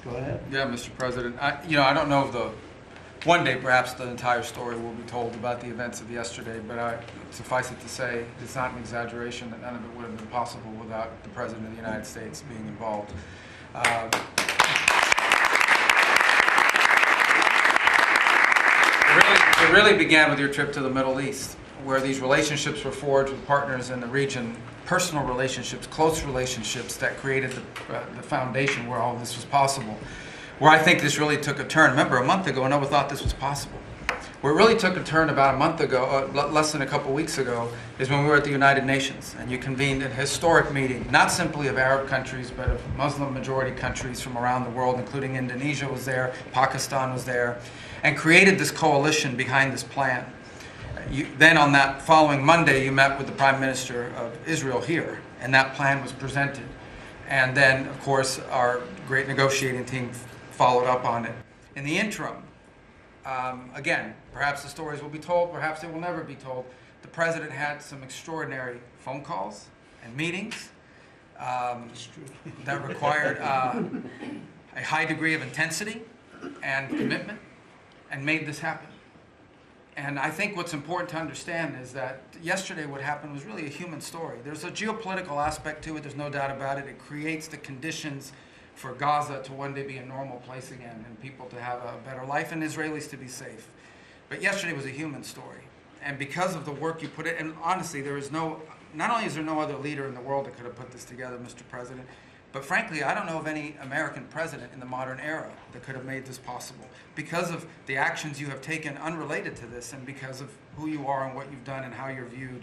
Go ahead. Yeah, Mr. President. I don't know if one day perhaps the entire story will be told about the events of yesterday, but suffice it to say, it's not an exaggeration that none of it would have been possible without the President of the United States being involved. It really began with your trip to the Middle East, where these relationships were forged with partners in the region, personal relationships, close relationships that created the foundation where all this was possible. Where I think this really took a turn. Remember, a month ago, no one thought this was possible. Where it really took a turn about a month ago, less than a couple weeks ago, is when we were at the United Nations, and you convened a historic meeting, not simply of Arab countries, but of Muslim-majority countries from around the world, including Indonesia was there, Pakistan was there, and created this coalition behind this plan. Then on that following Monday, you met with the Prime Minister of Israel here, and that plan was presented. And then, of course, our great negotiating team followed up on it. In the interim, again, perhaps the stories will be told, perhaps they will never be told. The President had some extraordinary phone calls and meetings that required a high degree of intensity and commitment, and made this happen. And I think what's important to understand is that yesterday what happened was really a human story. There's a geopolitical aspect to it, there's no doubt about it. It creates the conditions for Gaza to one day be a normal place again, and people to have a better life, and Israelis to be safe. But yesterday was a human story. And because of the work you put in, and honestly, not only is there no other leader in the world that could have put this together, Mr. President, but frankly, I don't know of any American president in the modern era that could have made this possible. Because of the actions you have taken unrelated to this, and because of who you are and what you've done and how you're viewed